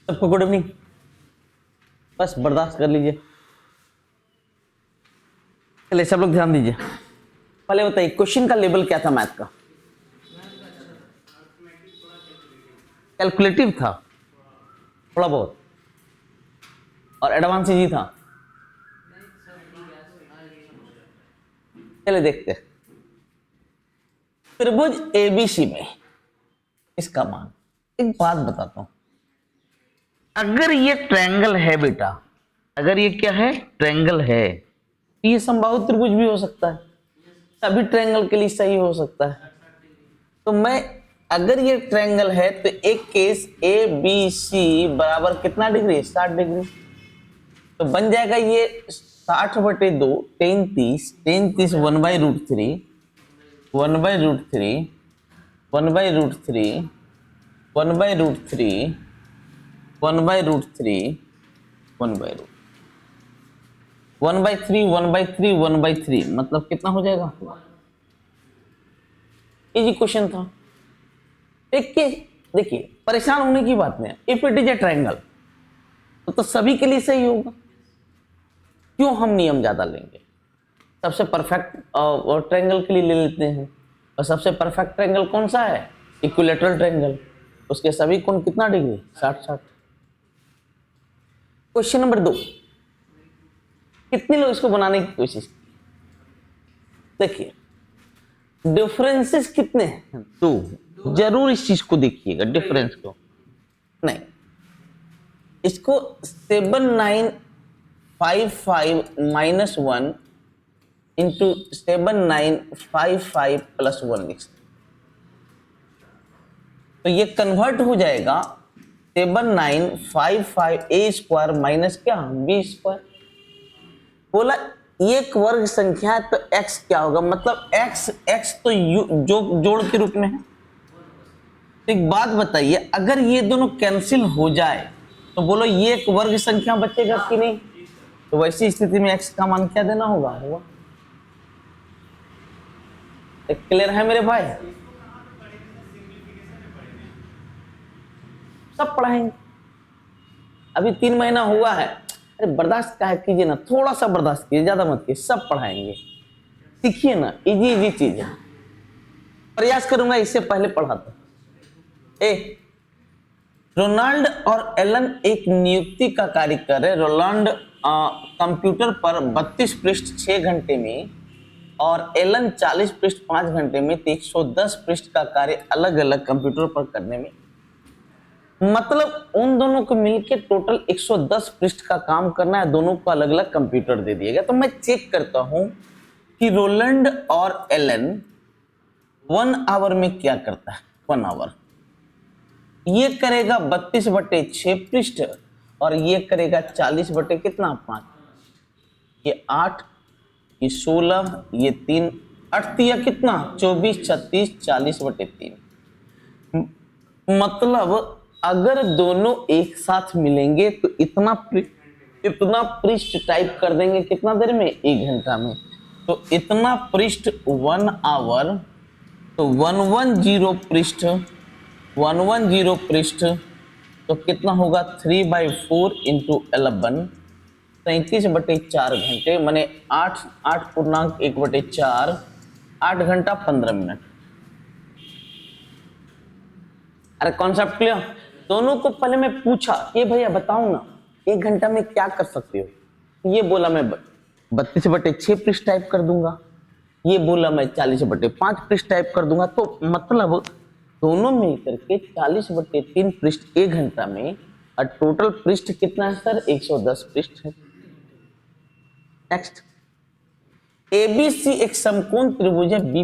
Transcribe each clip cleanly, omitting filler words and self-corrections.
सबको good evening. बस बर्दाश्त कर लीजिए। चलिए सब लोग ध्यान दीजिए। पहले बताइए क्वेश्चन का लेवल क्या था मैथ का? कैलकुलेटिव था थोड़ा बहुत और एडवांस ही था। चलिए देखते हैं। त्रिभुज एबीसी में इसका मान, एक बात बताता हूं, अगर ये ट्रायंगल है बेटा, अगर ये क्या है, ट्रायंगल है, तो ये समबाहु त्रिभुज भी हो सकता है, सभी ट्रायंगल के लिए सही हो सकता है। तो मैं, अगर ये ट्रायंगल है तो एक केस ए बी सी बराबर कितना डिग्री? 60 डिग्री। तो बन जाएगा ये 60/2 33 33 1/√3 1/√3 1/√3 1/√3 1/√3 1/3 1/3 मतलब कितना हो जाएगा? इजी क्वेश्चन था। देखिए परेशान होने की बात नहीं है। If it is a triangle तो सभी के लिए सही होगा। क्यों हम नियम ज्यादा लेंगे? सबसे परफेक्ट ट्रायंगल के लिए ले लेते हैं। और सबसे परफेक्ट ट्रायंगल कौन सा है? Equilateral triangle. उसके सभी कोण कितना डिग्री? 60 60। क्वेश्चन नंबर 2, कितने लोग इसको बनाने की कोशिश की? देखिए डिफरेंसेस कितने हैं? 2। जरूर इस चीज को देखिएगा, डिफरेंस को नहीं। इसको 7955 -1 इंटू 7955 +1 लिख सकते। तो ये कन्वर्ट हो जाएगा 7955 ए स्क्वायर माइनस क्या, बी स्क्वायर। बोला एक वर्ग संख्या है तो x क्या होगा? मतलब x तो जो जोड़ के रूप में है। तो एक बात बताइए, अगर ये दोनों कैंसिल हो जाए तो बोलो ये एक वर्ग संख्या बचेगा कि नहीं? तो वैसी स्थिति में x का मान क्या देना होगा? क्लियर है मेरे भाई? सब पढ़ाएंगे। अभी 3 महीना हुआ है। अरे बर्दाश्त क्या है, कीजिए ना, थोड़ा सा बर्दाश्त कीजिए, ज्यादा मत कीजिए। सब पढ़ाएंगे, सीखिए ना, इजी इजी चीज है। प्रयास करूंगा इससे पहले पढ़ाता। रोनाल्ड और एलन एक नियुक्ति का कार्य कर रहे। रोनाल्ड कंप्यूटर पर 32 पृष्ठ 6 घंटे में और एलन 40 पृष्ठ 5 घंटे में, 110 पृष्ठ का कार्य अलग अलग कंप्यूटर पर करने में, मतलब उन दोनों को मिलकर टोटल 110 पृष्ठ का काम करना है। दोनों को अलग अलग कंप्यूटर दे दिया गया। तो मैं चेक करता हूं कि रोलैंड और एलन 1 आवर में क्या करता है। 1 आवर ये करेगा 32/6 पृष्ठ और ये करेगा 40 बटे कितना, 5। ये 8, ये 16, ये 3, 8 या कितना, 24 36 40/3। मतलब अगर दोनों एक साथ मिलेंगे तो इतना पृष्ठ टाइप कर देंगे कितना देर में? 1 घंटा में। तो इतना पृष्ठ 1 आवर, तो 110 पृष्ठ 110 पृष्ठ तो कितना होगा? 3/4 इंटू 11 37/4 घंटे, माने 8.1/4 8 घंटा 15 मिनट। अरे कॉन्सेप्ट क्लियर? दोनों को पहले मैं पूछा ये भैया बताओ ना 1 घंटा में क्या कर सकते हो? ये बोला मैं 32/6 पृष्ठ टाइप कर दूंगा, ये बोला मैं 40/5 पृष्ठ टाइप कर दूंगा। तो मतलब दोनों मिलकर के 40/3 पृष्ठ 1 घंटा में, और टोटल पृष्ठ कितना है सर? 110 पृष्ठ है। नेक्स्ट, एबीसी एक समकोण त्रिभुज है। बी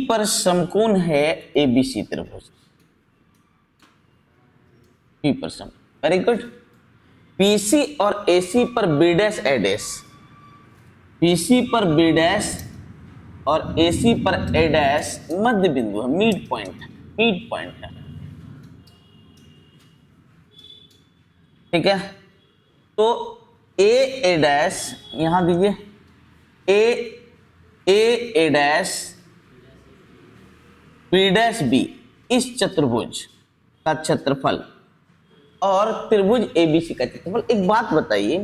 पर समकोण है एबीसी त्रिभुज। बी पर सम, वेरी गुड। बीसी और एसी पर बी डैश ए डैश, बीसी पर बी डैश और एसी पर ए डैश मध्य बिंदु है, मिड पॉइंट है, मिड पॉइंट है। ठीक है, तो ए डैश यहां दीजिए, ए डैश बी डैश बी, इस चतुर्भुज का क्षेत्रफल और त्रिभुज एबीसी का क्षेत्रफल। एक बात बताइए,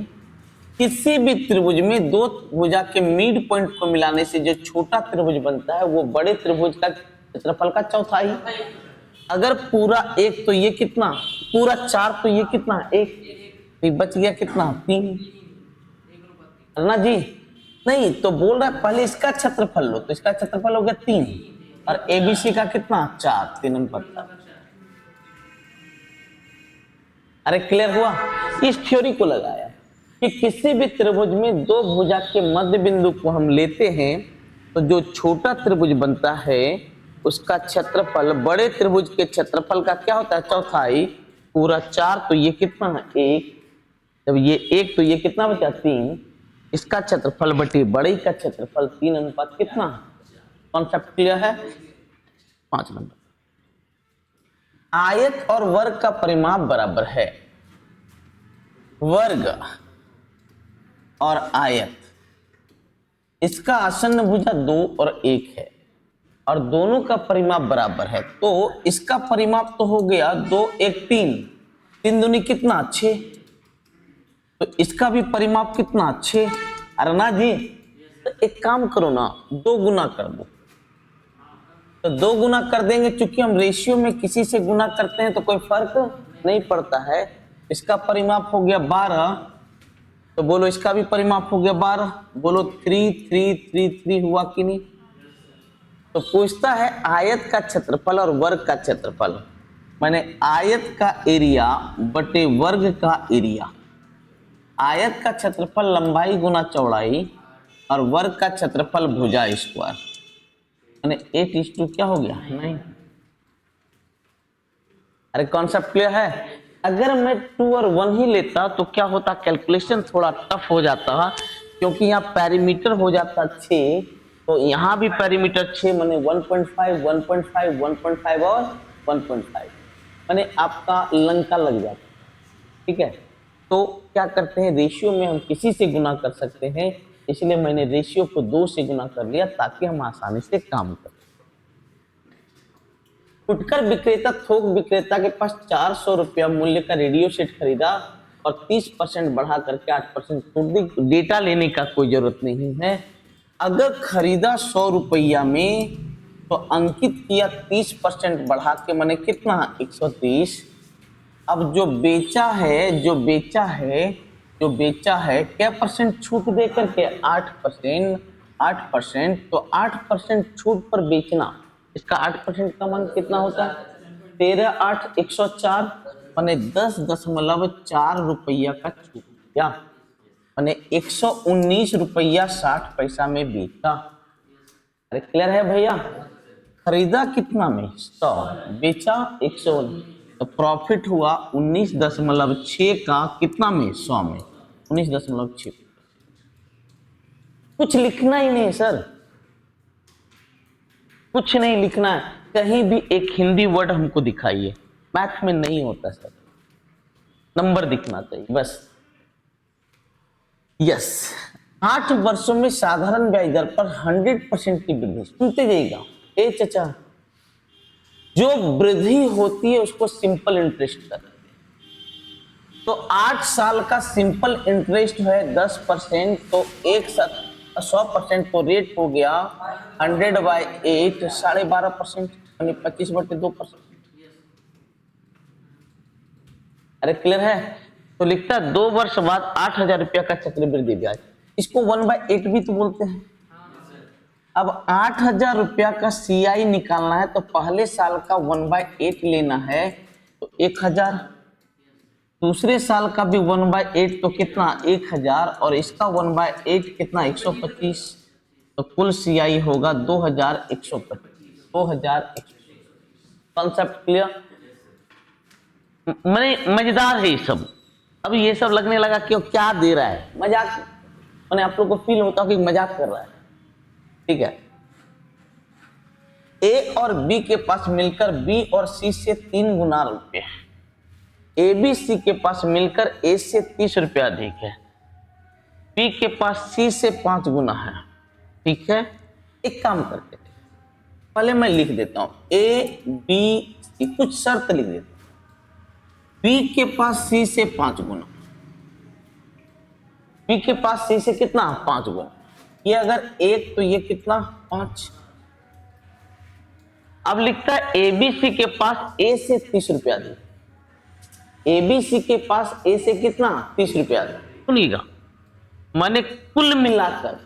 किसी भी त्रिभुज में दो भुजा के मिड पॉइंट को मिलाने से जो छोटा त्रिभुज बनता है वो बड़े त्रिभुज का क्षेत्रफल का चौथाई। अगर पूरा एक तो ये कितना, पूरा चार तो ये कितना, एक, तो बच गया कितना, तीन, है ना जी। नहीं तो बोल रहा है पहले इसका क्षेत्रफल लो, तो इसका क्षेत्रफल हो गया तीन और एबीसी का कितना, चार, तीन अनुपात। अरे क्लियर हुआ। इस थ्योरी को लगाया कि किसी भी त्रिभुज में दो भुजा के मध्य बिंदु को हम लेते हैं तो जो छोटा त्रिभुज बनता है उसका क्षेत्रफल बड़े त्रिभुज के क्षेत्रफल का क्या होता है, चौथाई। पूरा चार तो ये कितना है, एक, जब ये एक तो ये कितना बचा, तीन, इसका क्षेत्रफल बटे बड़े का क्षेत्रफल, तीन अनुपात कितना। कॉन्सेप्ट क्लियर है। 5 नंबर, आयत और वर्ग का परिमाप बराबर है। वर्ग और आयत, इसका आसन्न भुजा 2 और 1 है और दोनों का परिमाप बराबर है, तो इसका परिमाप तो हो गया 2 1 3, 3 दूनी कितना, 6, तो इसका भी परिमाप कितना, 6। अरे ना जी, तो एक काम करो ना, 2 गुना कर दो, तो 2 गुना कर देंगे। चूंकि हम रेशियो में किसी से गुना करते हैं तो कोई फर्क नहीं पड़ता है। इसका परिमाप हो गया 12, तो बोलो इसका भी परिमाप हो गया 12। बोलो 3 3 3 3 हुआ कि नहीं। तो पूछता है आयत का क्षेत्रफल और वर्ग का क्षेत्रफल, माने आयत का एरिया बटे वर्ग का एरिया। आयत का क्षेत्रफल लंबाई गुना चौड़ाई और वर्ग का क्षेत्रफल भुजा स्क्वायर, यानी 8:2 क्या हो गया, 9। अरे कॉन्सेप्ट क्लियर है। अगर मैं 2 और 1 ही लेता तो क्या होता, कैलकुलेशन थोड़ा टफ हो जाता, क्योंकि यहाँ पैरीमीटर हो जाता 6, तो यहाँ भी पैरीमीटर 6, माने 1.5 1.5 1.5 और 1.5, माने आपका लंका लग जाता। ठीक है, तो क्या करते हैं, रेशियो में हम किसी से गुना कर सकते हैं, इसलिए मैंने रेशियो को 2 से गुना कर लिया ताकि हम आसानी से काम करें। फुटकर विक्रेता थोक विक्रेता के पास 400 रुपया मूल्य का रेडियो सेट खरीदा और 30% बढ़ा करके 8% छूट दी। डेटा लेने का कोई जरूरत नहीं है। अगर खरीदा 100 रुपया में तो अंकित किया 30% बढ़ा के, माने कितना, 130। अब जो बेचा है क्या परसेंट छूट दे करके, 8%। 8%, तो 8% छूट पर बेचना, इसका 8% का मान कितना होता है, 13 8 104, माने 10.4 रुपया का छूट दिया, माने 119 रुपया 60 पैसा में बेचा। अरे क्लियर है भैया। खरीदा कितना में, 100, बेचा 119, तो प्रॉफिट हुआ 19.6 का कितना में, 100 में 19.6। कुछ लिखना ही नहीं सर, कुछ नहीं लिखना है, कहीं भी एक हिंदी वर्ड हमको दिखाइए। मैथ में नहीं होता सर, नंबर दिखना चाहिए बस। यस, 8 वर्षों में साधारण ब्याज दर पर 100% की वृद्धि। सुनते जाइएगा, ए चचा, जो वृद्धि होती है उसको सिंपल इंटरेस्ट कहते हैं। तो 8 साल का सिंपल इंटरेस्ट है 10%, तो 100% तो रेट हो गया 100/8, 12.5%, यानी 25/2%। अरे क्लियर है। तो लिखता है 2 वर्ष बाद 8,000 रुपया का चक्रवृद्धि ब्याज, इसको 1/8 भी तो बोलते हैं। अब 8,000 रुपया का CI निकालना है तो पहले साल का 1/8 लेना है, तो 1,000, दूसरे साल का भी 1/8 तो कितना, 1,000, और इसका 1/8 कितना, 125, तो कुल CI होगा 2,125। 2,125। Concept clear. मैंने मजेदार है ये सब। अब ये सब लगने लगा कि क्या दे रहा है, मजाक, मैंने आप लोग को फील होता कि मजाक कर रहा है। ठीक है, A और B के पास मिलकर B और C से 3 गुना रुपये, ABC के पास मिलकर A से 30 रुपया अधिक है, B के पास C से 5 गुना है। ठीक है, एक काम करते हैं, पहले मैं लिख देता हूं A B C, कुछ शर्त लिख देता हूं। बी के पास सी से 5 गुना, बी के पास सी से कितना 5 गुना, ये अगर 1 तो ये कितना 5। अब लिखता है एबीसी के पास ए से 30 रुपया दे, एबीसी के पास ए से कितना 30 रुपया दे। सुनिएगा, मैंने कुल मिलाकर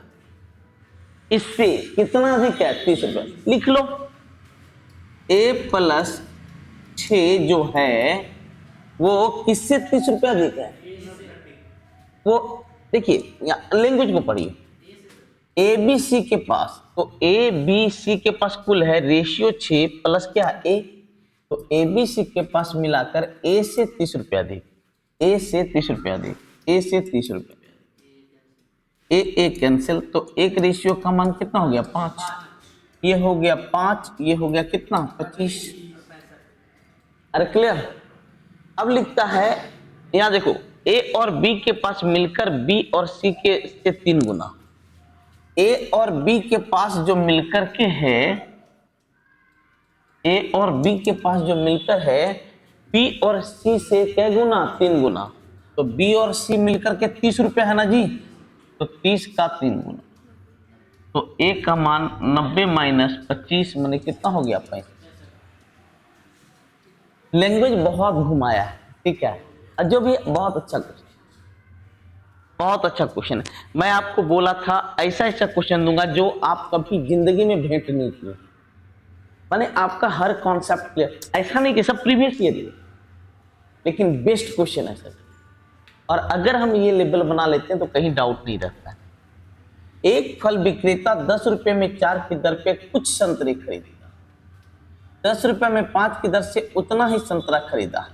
इससे कितना अधिक है 30 रुपया, लिख लो। ए प्लस 6 जो है वो किससे 30 रुपया अधिक है, वो देखिए लैंग्वेज को पढ़िए। ए बी सी के पास, तो ए बी सी के पास कुल है रेशियो 6 प्लस क्या ए, तो ए बी सी के पास मिलाकर ए से 30 रुपया दे, ए से 30 रुपया दे, ए से 30 रुपया, ए कैंसिल, तो एक रेशियो का मान कितना हो गया 5, ये हो गया 5, ये हो गया कितना 25। अरे क्लियर। अब लिखता है यहां देखो, ए और बी के पास मिलकर बी और सी के से 3 गुना, ए और बी के पास जो मिलकर के है, ए और बी के पास जो मिलकर है बी और सी से क्या गुना 3 गुना, तो बी और सी मिलकर के 30 रुपया है ना जी, तो 30 का 3 गुना, तो ए का मान 90 माइनस 25 मैंने कितना हो गया 35। लैंग्वेज बहुत घुमाया है, ठीक है, जो भी बहुत अच्छा क्वेश्चन, बहुत अच्छा क्वेश्चन है। मैं आपको बोला था ऐसा ऐसा क्वेश्चन दूंगा जो आप कभी जिंदगी में भेंट नहीं किए, माने आपका हर कॉन्सेप्ट क्लियर, ऐसा नहीं कि सब प्रीवियस ईयर है, लेकिन बेस्ट क्वेश्चन है सर। और अगर हम ये लेवल बना लेते हैं तो कहीं डाउट नहीं रहता है। एक फल विक्रेता 10 रुपए में 4 की दर पे कुछ संतरे खरीदेगा, 10 रुपए में 5 की दर से उतना ही संतरा खरीदा,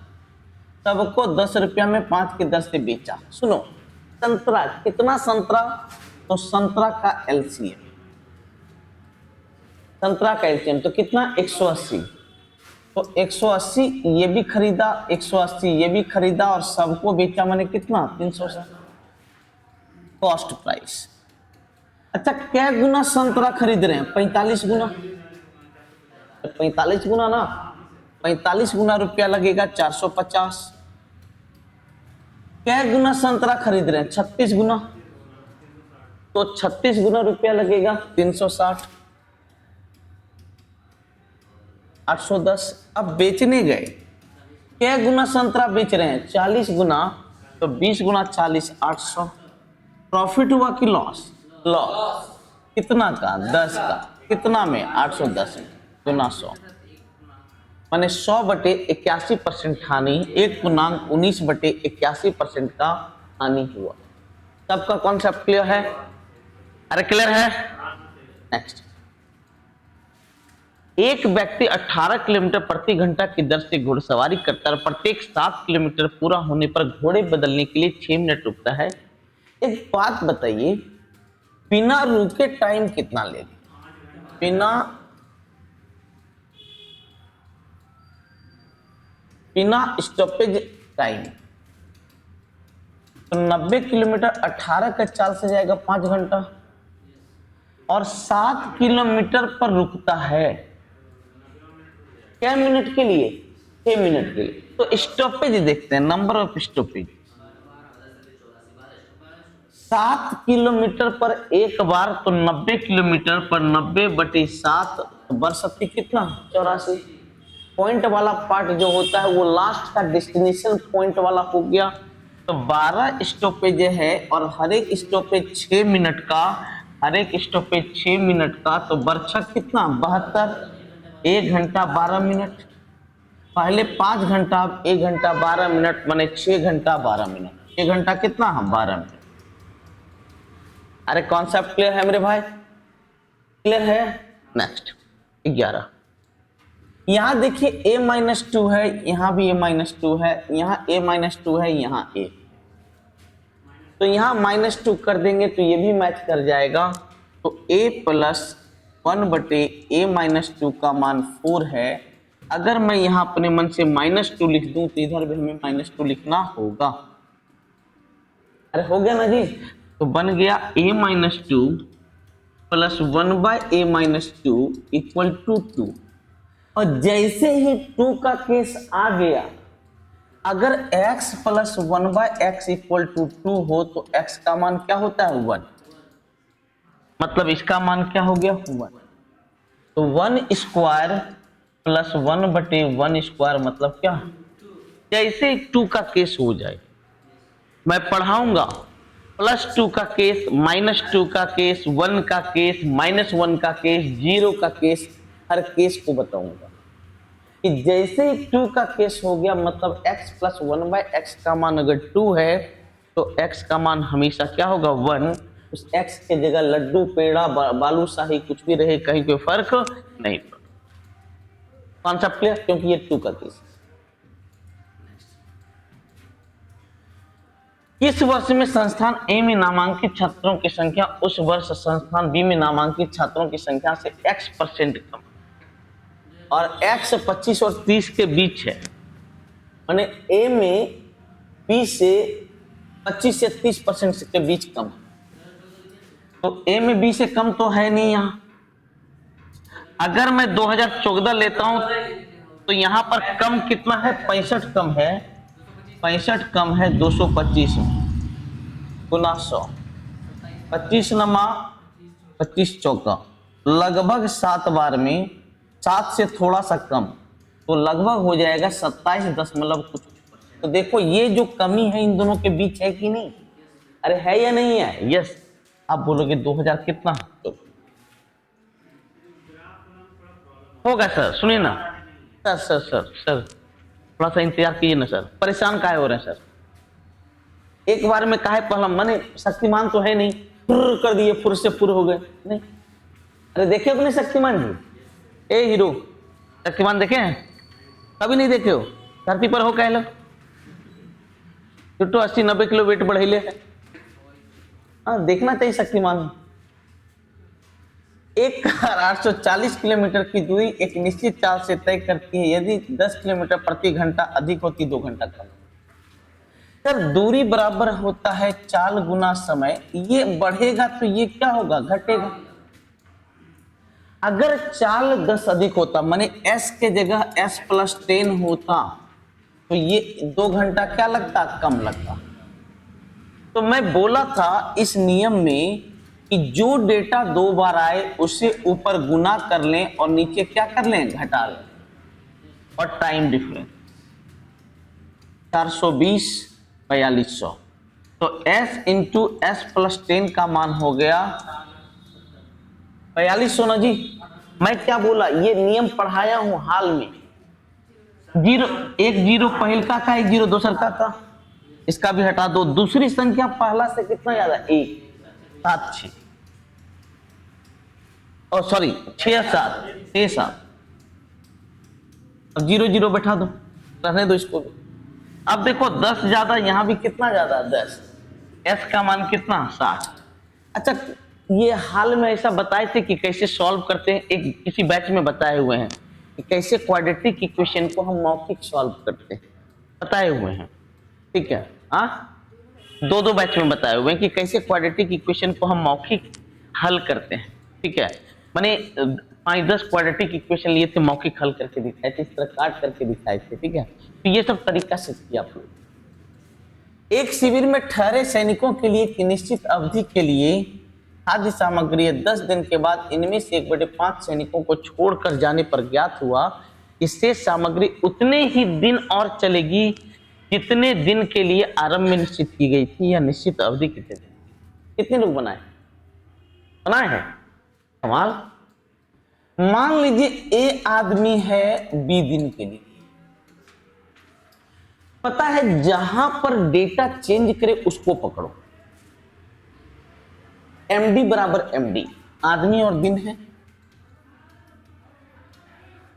सबको 10 रुपया में 5 की दर से बेचा। सुनो, संतरा कितना संतरा, तो संतरा का एलसीएम, संतरा का एलसीएम तो कितना 180, तो 180 ये भी खरीदा, 180 ये भी खरीदा और सबको बेचा मैंने कितना 360 कॉस्ट प्राइस। अच्छा क्या गुना संतरा खरीद रहे हैं 45 गुना, 45 गुना ना, 45 गुना रुपया लगेगा 450। क्या गुना संतरा खरीद रहे हैं 36 गुना, तो 36 गुना रुपया लगेगा 360, 810। अब बेचने गए, क्या गुना संतरा बेच रहे हैं 40 गुना, तो 20 गुना 40 800। प्रॉफिट हुआ कि लॉस, लॉस कितना का 10 का, कितना में 810 में गुना 100, माने 100/81% हानि, 1/19/81% का हानि हुआ। सबका कॉन्सेप्ट क्लियर है, अरे क्लियर है। नेक्स्ट, एक व्यक्ति 18 किलोमीटर प्रति घंटा की दर से घुड़सवारी करता है, प्रत्येक 7 किलोमीटर पूरा होने पर घोड़े बदलने के लिए 6 मिनट रुकता है। एक बात बताइए, बिना रुके टाइम कितना लेगा, बिना स्टॉपेज टाइम, तो 90 किलोमीटर 18 का चाल से जाएगा 5 घंटा, और 7 किलोमीटर पर रुकता है क्या मिनट के लिए, 6 मिनट के लिए। तो स्टॉपेज देखते हैं, नंबर ऑफ स्टॉपेज, 7 किलोमीटर पर एक बार, तो 90 किलोमीटर पर 90/7 बरसती कितना 84। पॉइंट वाला पार्ट जो होता है वो लास्ट का डेस्टिनेशन पॉइंट वाला हो गया, तो 12 स्टॉपेज है और हर एक स्टॉपेज 6 मिनट का, हर एक स्टॉपेज 6 मिनट का, तो बरछक कितना 72, 1 घंटा 12 मिनट, पहले 5 घंटा, अब 1 घंटा 12 मिनट, माने 6 घंटा 12 मिनट, 1 घंटा कितना 12 मिनट। अरे कॉन्सेप्ट क्लियर है मेरे भाई, क्लियर है। नेक्स्ट 11, यहां देखिए a-2 है, यहां भी a-2 है, यहां a-2 है, यहां a, तो यहां -2 कर देंगे तो ये भी मैच कर जाएगा, तो a + 1/a-2 का मान 4 है। अगर मैं यहां अपने मन से -2 लिख दूं तो इधर भी हमें -2 लिखना होगा। अरे हो गया ना जी, तो बन गया a-2 + 1/a-2 = 2। और जैसे ही 2 का केस आ गया अगर x plus 1/x equal to 2 हो तो x का मान क्या होता है 1, मतलब इसका मान क्या हो गया 1। तो 1 स्क्वायर प्लस 1/1 स्क्वायर मतलब क्या, जैसे 2 का केस हो जाए मैं पढ़ाऊंगा, +2 का केस, -2 का केस, 1 का केस, -1 का केस, 0 का केस, हर केस को बताऊंगा कि जैसे ही 2 का केस हो गया मतलब x प्लस 1/x का मान अगर 2 है तो x का मान हमेशा क्या होगा 1। उस x के जगह लड्डू पेड़ा बालूशाही कुछ भी रहे, कहीं कोई फर्क नहीं पड़ता। कॉन्सेप्ट क्लियर, क्योंकि ये 2 का केस। किस वर्ष में संस्थान ए में नामांकित छात्रों की संख्या उस वर्ष संस्थान बी में नामांकित छात्रों की संख्या से x% कम, और x 25 और 30 के बीच है, माने ए में बी से 25 से 30% के बीच कम, तो ए में बी से कम तो है नहीं यहां। अगर मैं 2014 लेता हूं तो यहां पर कम कितना है 65 कम है, 65 कम है 225 में गुना 100, 25 नमा 25 चौका लगभग 7 बार में 7 से थोड़ा सा कम, तो लगभग हो जाएगा 27 दशमलव कुछ। तो देखो ये जो कमी है इन दोनों के बीच है कि नहीं, अरे है या नहीं है, यस। आप बोलोगे 2000 कितना तो होगा सर, सुनिए ना सर सर सर सर थोड़ा सा इंतजार कीजिए ना सर, परेशान काहे हो रहे हैं सर, एक बार में काहे पहला माने शक्तिमान तो है नहीं, फुर कर दिए, फुर से फुर हो गए नहीं। अरे देखे अपने शक्तिमान जी, ए हीरो शक्तिमान देखे हैं, कभी नहीं देखे हो, धरती पर हो कह लो, तो 80-90 किलो वेट बढ़ेले है। हाँ देखना चाहिए शक्तिमान। एक कार 840 किलोमीटर की दूरी एक निश्चित चाल से तय करती है, यदि 10 किलोमीटर प्रति घंटा अधिक होती 2 घंटा कम। सर दूरी बराबर होता है चाल गुना समय, ये बढ़ेगा तो ये क्या होगा घटेगा। अगर चाल 10 अधिक होता माने s के जगह s प्लस 10 होता तो ये 2 घंटा क्या लगता कम लगता। तो मैं बोला था इस नियम में कि जो डेटा 2 बार आए उसे ऊपर गुना कर लें और नीचे क्या कर लें घटा लें, और टाइम डिफरेंस 420 4200, तो s इंटू एस प्लस 10 का मान हो गया 4200 ना जी। मैं क्या बोला, ये नियम पढ़ाया हूं हाल में, जीरो एक जीरो पहल का एक जीरो दूसर का, इसका भी हटा दो, दूसरी संख्या पहला से कितना ज्यादा 1 7 6, और सॉरी 6 7, अब 0 0 बैठा दो, रहने दो इसको भी। अब देखो 10 ज्यादा, यहां भी कितना ज्यादा 10, s का मान कितना 60। अच्छा ये हाल में ऐसा बताए थे कि कैसे सॉल्व करते हैं, एक किसी बैच में बताए हुए हैं कि कैसे क्वाड्रेटिक इक्वेशन को हम मौखिक सॉल्व करते हैं, बताए हुए हैं, ठीक है। हाँ 2 बैच में बताए हुए हैं कि कैसे क्वाड्रेटिक इक्वेशन को हम मौखिक हल करते हैं, ठीक है। मैंने 5-10 क्वाड्रेटिक इक्वेशन लिए थे, मौखिक हल करके दिखाए थे, इस तरह काट करके दिखाए थे, ठीक है। तो ये सब तरीका से किया आप लोग। एक शिविर में ठहरे सैनिकों के लिए एक निश्चित अवधि के लिए खाद्य सामग्री 10 दिन के बाद इनमें से 1/5 सैनिकों को छोड़कर जाने पर ज्ञात हुआ कि शेष सामग्री उतने ही दिन और चलेगी जितने दिन के लिए आरंभ में निश्चित की गई थी। या निश्चित अवधि कितने दिन, कितने लोग बनाए हैं कमाल। मान लीजिए ए आदमी है बी दिन के लिए, पता है जहां पर डेटा चेंज करे उसको पकड़ो, एमडी बराबर एमडी, आदमी और दिन है।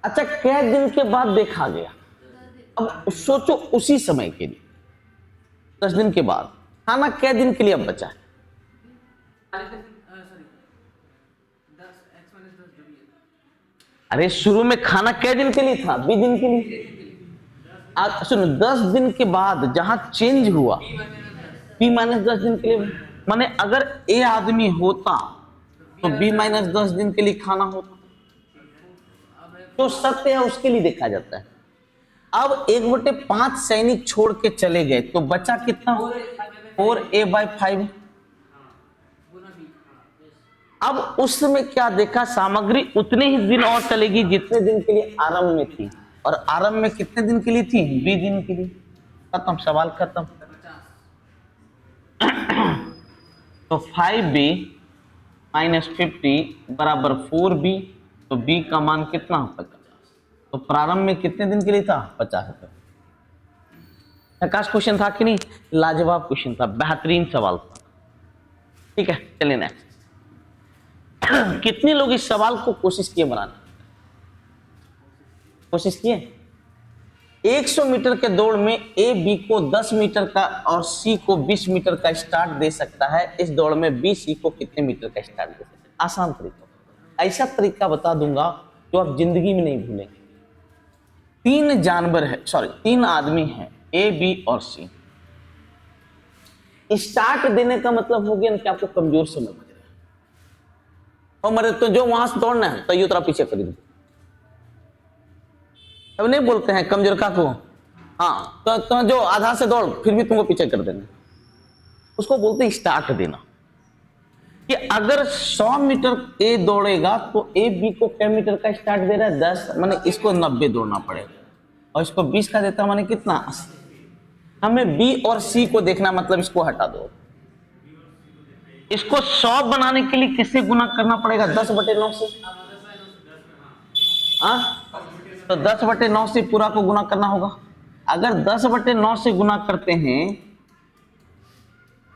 अच्छा क्या दिन के बाद देखा गया, अब सोचो उसी समय के लिए 10 दिन के बाद खाना क्या दिन के लिए अब बचा है, अरे शुरू में खाना क्या दिन के लिए था 20 दिन के लिए। सुनो 10 दिन के बाद जहां चेंज हुआ b-10 दिन के लिए, माने अगर ए आदमी होता तो b-10 दिन के लिए खाना होता, तो सत्य है उसके लिए देखा जाता है। अब 1/5 सैनिक छोड़ के चले गए तो बचा कितना? 4a/5। अब उस समय क्या देखा, सामग्री उतने ही दिन और चलेगी जितने दिन के लिए आरंभ में थी, और आरंभ में कितने दिन के लिए थी? 20 दिन के लिए। खत्म, सवाल खत्म। तो 5b माइनस 50 बराबर 4b। तो b का मान कितना? 50। तो प्रारंभ में कितने दिन के लिए था? 50 दिन। प्रकाश क्वेश्चन था कि नहीं? लाजवाब क्वेश्चन था, बेहतरीन सवाल था। ठीक है, चलिए नेक्स्ट। कितने लोग इस सवाल को कोशिश किए बनाने? कोशिश किए? 100 मीटर के दौड़ में ए बी को 10 मीटर का और सी को 20 मीटर का स्टार्ट दे सकता है। इस दौड़ में बी सी को कितने मीटर का स्टार्ट दे सकता है? आसान तरीका, ऐसा तरीका बता दूंगा जो आप जिंदगी में नहीं भूलेंगे। 3 जानवर है, सॉरी 3 आदमी हैं, ए बी और सी। स्टार्ट देने का मतलब हो गया कि आपको कमजोर समझ रहे हो, मरे तो जो वहां से दौड़ना है तो यू तरह पीछे कर दो। अब नहीं बोलते हैं कमजोर का को, हाँ तो जो आधा से दौड़ फिर भी तुमको पीछे कर देना, उसको बोलते हैं स्टार्ट देना। कि अगर 100 मीटर ए दौड़ेगा तो ए बी को क्या मीटर का स्टार्ट दे रहा है? 10, माने इसको 90 दौड़ना पड़ेगा, और इसको 20 का देता माने कितना? 80। हमें बी और सी को देखना, मतलब इसको हटा दो। इसको 100 बनाने के लिए किससे गुना करना पड़ेगा? 10/9 से। तो 10/9 से पूरा को गुना करना होगा। अगर 10/9 से गुना करते हैं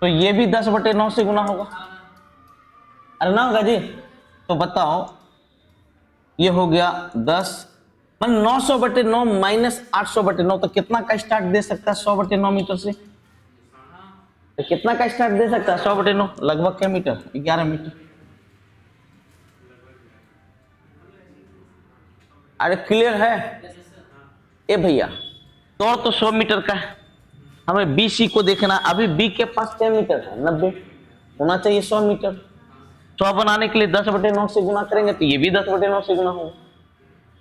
तो ये भी 10/9 से गुना होगा, अरे ना होगा जी? तो बताओ, ये हो गया 10, मन 900/9 माइनस 800/9, तो कितना का स्टार्ट दे सकता है 100/9 मीटर से? तो कितना का स्टार्ट दे सकता है 100/9? लगभग क्या मीटर? 11 मीटर। अरे क्लियर है? ए भैया, दौड़ तो 100 मीटर का है, हमें बी सी को देखना। अभी बी के पास क्या मीटर है? 90, होना चाहिए 100 मीटर। 100 बनाने के लिए 10/9 से गुना करेंगे तो ये भी 10/9 से गुना होगा,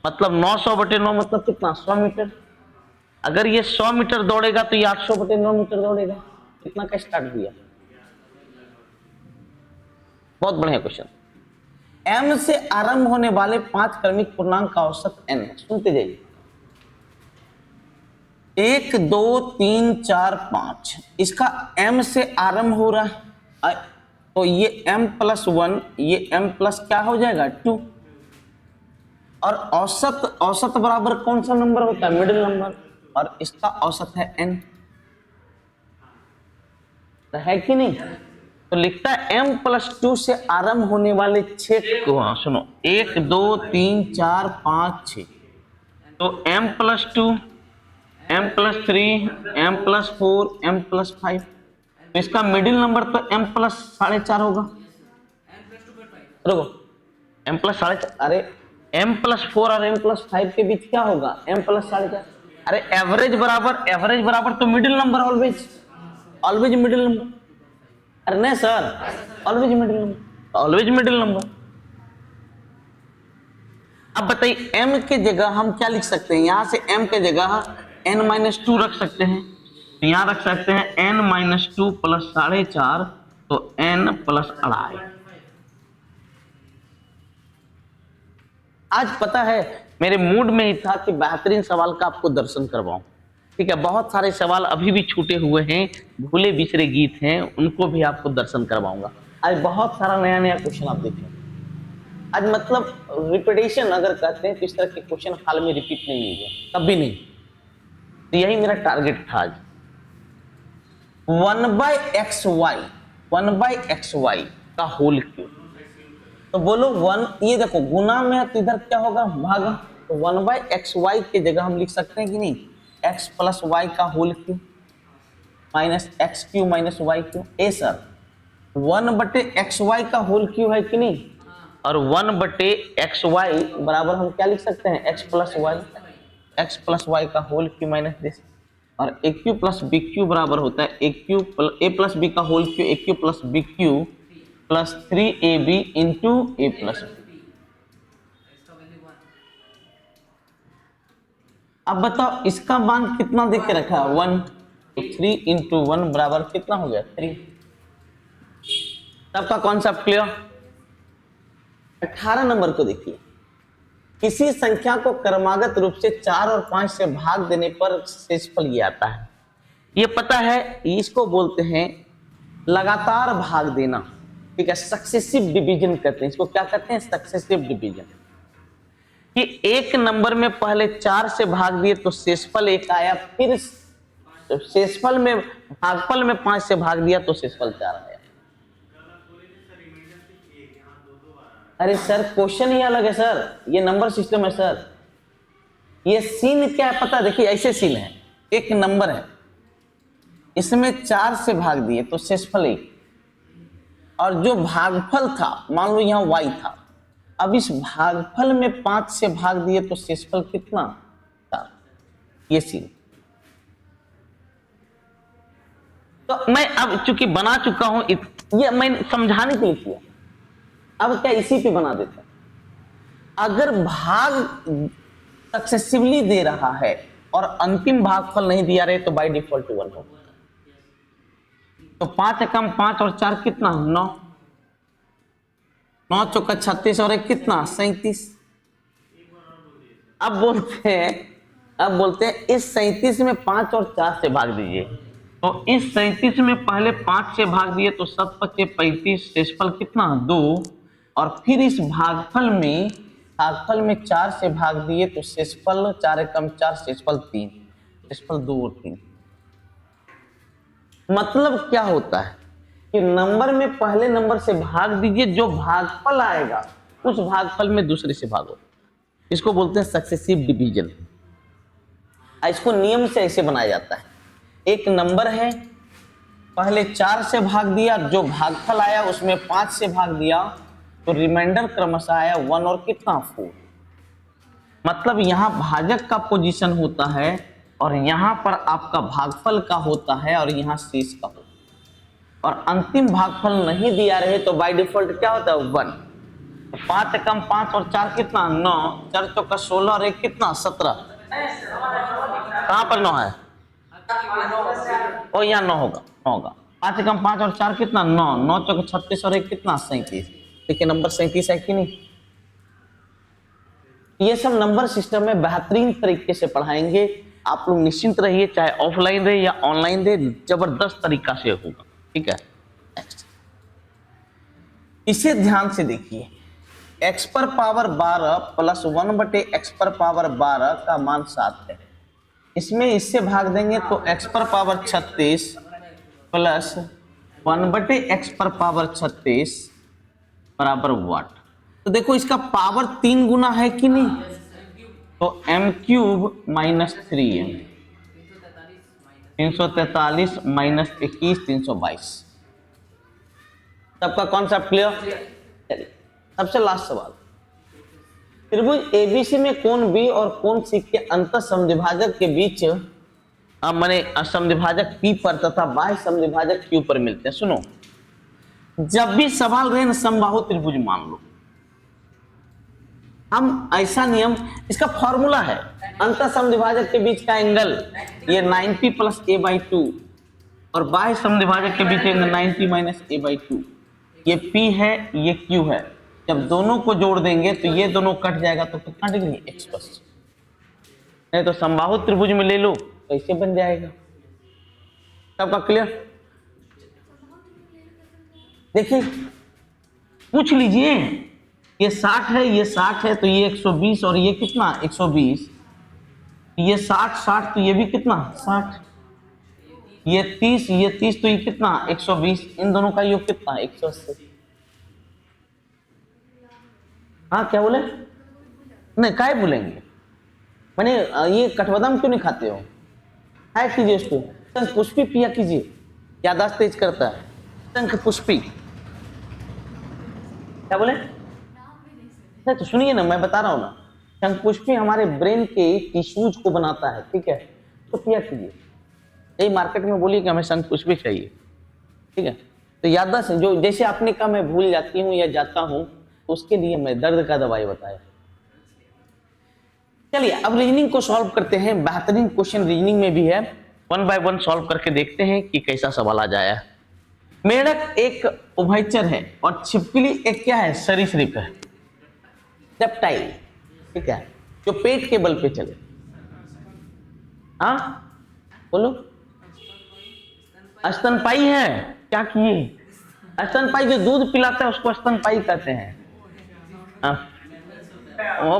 मतलब 900/9 मतलब कितना? 100 मीटर। अगर ये 100 मीटर दौड़ेगा तो ये 800/9 मीटर दौड़ेगा। कितना का स्टार्ट दिया? बहुत बढ़िया क्वेश्चन। एम से आरंभ होने वाले 5 क्रमिक पूर्णांक का औसत एन है। सुनते जाइए, 1 2 3 4 5, इसका एम से आरंभ हो रहा है, तो ये m+1, ये m प्लस क्या हो जाएगा? 2। और औसत, औसत बराबर कौन सा नंबर होता है? मिडिल नंबर, और इसका औसत है n, है कि नहीं? तो लिखता है m+2 से आरंभ होने वाले 6 को, सुनो, 1 2 3 4 5 6, तो m+2, m+3, m+4, m+5, तो इसका मिडिल नंबर तो m+4.5 होगा। रुको, m+4.5, अरे m+4 और m+5 के बीच क्या होगा? m+4.5। अरे एवरेज बराबर तो middle number, always middle number. अरे नहीं सर, ऑलवेज मिडिल नंबर। अब बताइए m के जगह हम क्या लिख सकते हैं? यहां से m के जगह n-2 रख सकते हैं, तो यहां रख सकते हैं n-2 + 4.5, तो n + 2.5। आज पता है मेरे मूड में ही था कि बेहतरीन सवाल का आपको दर्शन करवाऊं। ठीक है, बहुत सारे सवाल अभी भी छूटे हुए हैं, भूले बिसरे गीत हैं, उनको भी आपको दर्शन करवाऊंगा। आज बहुत सारा नया नया क्वेश्चन आप देखें। आज मतलब रिपीटेशन अगर कहते हैं तो इस तरह के क्वेश्चन हाल में रिपीट नहीं हुए, कभी नहीं। तो यही मेरा टारगेट था आज। 1/xy का होल क्यूब, तो बोलो 1, ये देखो गुना में तो इधर क्या होगा? भागा। तो 1/xy के जगह हम लिख सकते हैं कि नहीं? x + y का whole cube minus x³ - y³। ए सर, 1/xy का होल क्यूब है कि नहीं? और 1/xy बराबर हम क्या लिख सकते हैं? x + y का होल क्यूब माइनस दिस, और a³ + b³ बराबर होता है a³ a + b का whole cube, a³ + b³ + 3ab × a + b। अब बताओ इसका मान कितना देख के रखा है 1, तो 3 इंटू 1 बराबर कितना हो गया 3। सबका कॉन्सेप्ट क्लियर। 18 नंबर को देखिए, किसी संख्या को क्रमागत रूप से 4 और 5 से भाग देने पर शेषफल ये आता है। ये पता है, इसको बोलते हैं लगातार भाग देना, ठीक है, सक्सेसिव डिवीजन कहते हैं इसको। क्या कहते हैं? Successive division. कि एक नंबर में पहले 4 से भाग दिए तो शेषफल 1 आया, फिर शेषफल में भागफल में 5 से भाग दिया तो शेषफल 4 आया। अरे सर क्वेश्चन ही अलग है सर, ये नंबर सिस्टम है सर। ये सीन क्या है पता? देखिए ऐसे सीन है, एक नंबर है, इसमें 4 से भाग दिए तो शेषफल 1, और जो भागफल था मान लो यहाँ y था, अब इस भागफल में 5 से भाग दिए तो शेषफल कितना 4। ये सीन। तो मैं अब चूंकि बना चुका हूं, ये मैं समझाने के लिए किया, अब क्या इसी पे बना देता। अगर भाग सक्सेसिवली दे रहा है और अंतिम भागफल नहीं दिया रहे तो बाय डिफॉल्ट 1 होगा। तो 5 एकम 5 और 4 कितना 9, 9 चौका 36 और 1 कितना 37। अब बोलते हैं इस 37 में 5 और 4 से भाग दीजिए। तो इस 37 में पहले 5 से भाग दिए तो 7 पच्चे 35, शेषफल कितना 2, और फिर इस भागफल में 4 से भाग दिए तो शेषफल 4 एकम 4, शेषफल 3, शेषफल 2 और 3। मतलब क्या होता है कि नंबर में पहले नंबर से भाग दीजिए, जो भागफल आएगा उस भागफल में दूसरे से भागो। इसको बोलते हैं सक्सेसिव डिवीजन। इसको नियम से ऐसे बनाया जाता है, एक नंबर है, पहले 4 से भाग दिया, जो भागफल आया उसमें 5 से भाग दिया तो रिमाइंडर क्रमशः आया 1 और कितना 4। मतलब यहां भाजक का पोजीशन होता है और यहां पर आपका भागफल का होता है और यहां शेष का होता है, और अंतिम भागफल नहीं दिया रहे तो बाय डिफॉल्ट क्या होता है 1। 5 एकम 5 और 4 कितना 9, 4 चौका 16 और 1 कितना 17। कहां पर 9 है? और यहाँ 9 होगा। 5 एकम 5 और 4 कितना 9, 9 चौका 36 और 1 कितना 37। ठीक है, नंबर 37 है कि नहीं? ये सब नंबर सिस्टम में बेहतरीन तरीके से पढ़ाएंगे, आप लोग निश्चिंत रहिए, चाहे ऑफलाइन रहे या ऑनलाइन रहे, जबरदस्त तरीका से होगा। ठीक है, इसे ध्यान से देखिए, x पर पावर 12 प्लस 1/x पर पावर 12 का मान 7 है। इसमें इससे भाग देंगे तो x पर पावर 36 प्लस 1/x पर पावर 36 बराबर वाट। तो देखो इसका पावर 3 गुना है कि नहीं, तो m³ माइनस 3m, 343 माइनस 21 322। सबका कॉन्सेप्ट क्लियर? चलिए सबसे लास्ट सवाल, त्रिभुज एबीसी में कोण बी और कोण सी के अंतर समद्विभाजक के बीच माने समद्विभाजक P पर तथा बाह्य समद्विभाजक Q पर मिलते हैं। सुनो, जब भी सवाल रहे न समबाहु त्रिभुज मान लो, हम ऐसा नियम, इसका फॉर्मूला है अंतर समद्विभाजक के बीच का एंगल ये 90 प्लस a/2 और बाह्य समद्विभाजक के बीच एंगल 90 माइनस a/2। ये P है, ये Q है, जब दोनों को जोड़ देंगे तो ये दोनों कट जाएगा तो कितना डिग्री x बस। नहीं तो समबाहु त्रिभुज में ले लो तो ऐसे बन जाएगा। सबका क्लियर? देखिए पूछ लीजिए, ये 60 है, ये 60 है तो ये 120 और ये कितना 120, ये 60 तो ये भी कितना 60, ये 30 तो ये कितना 120, इन दोनों का योग कितना 180। हाँ क्या बोले? नहीं काय बोलेंगे, मैंने ये कठबदाम क्यों नहीं खाते हो? है कीजिए इसको, शंख पुष्पी पिया कीजिए, याददाश्त तेज करता है। शंख पुष्पी क्या बोले? नहीं तो सुनिए ना, मैं बता रहा हूँ ना, शंख पुष्पी हमारे ब्रेन के टिश्यूज को बनाता है। ठीक है, तो पिया कीजिए। यही मार्केट में बोलिए कि हमें शंख पुष्पी चाहिए। ठीक है, तो याददाश्त जो जैसे आपने कहा मैं भूल जाती हूँ या जाता हूँ, उसके लिए मैं दर्द का दवाई बताया। चलिए अब रीजनिंग को सॉल्व करते हैं। बेहतरीन क्वेश्चन रीजनिंग में भी है, 1 बाय 1 सॉल्व करके देखते हैं कि कैसा सवाल आ जाए। मेढक एक उभयचर है और छिपकली एक क्या है, सरीसृप है, रेप्टाइल, ठीक है, जो पेट के बल पे चले। हाँ बोलो, स्तनपाई है। क्या किए, स्तनपाई जो दूध पिलाता है उसको स्तनपाई कहते हैं।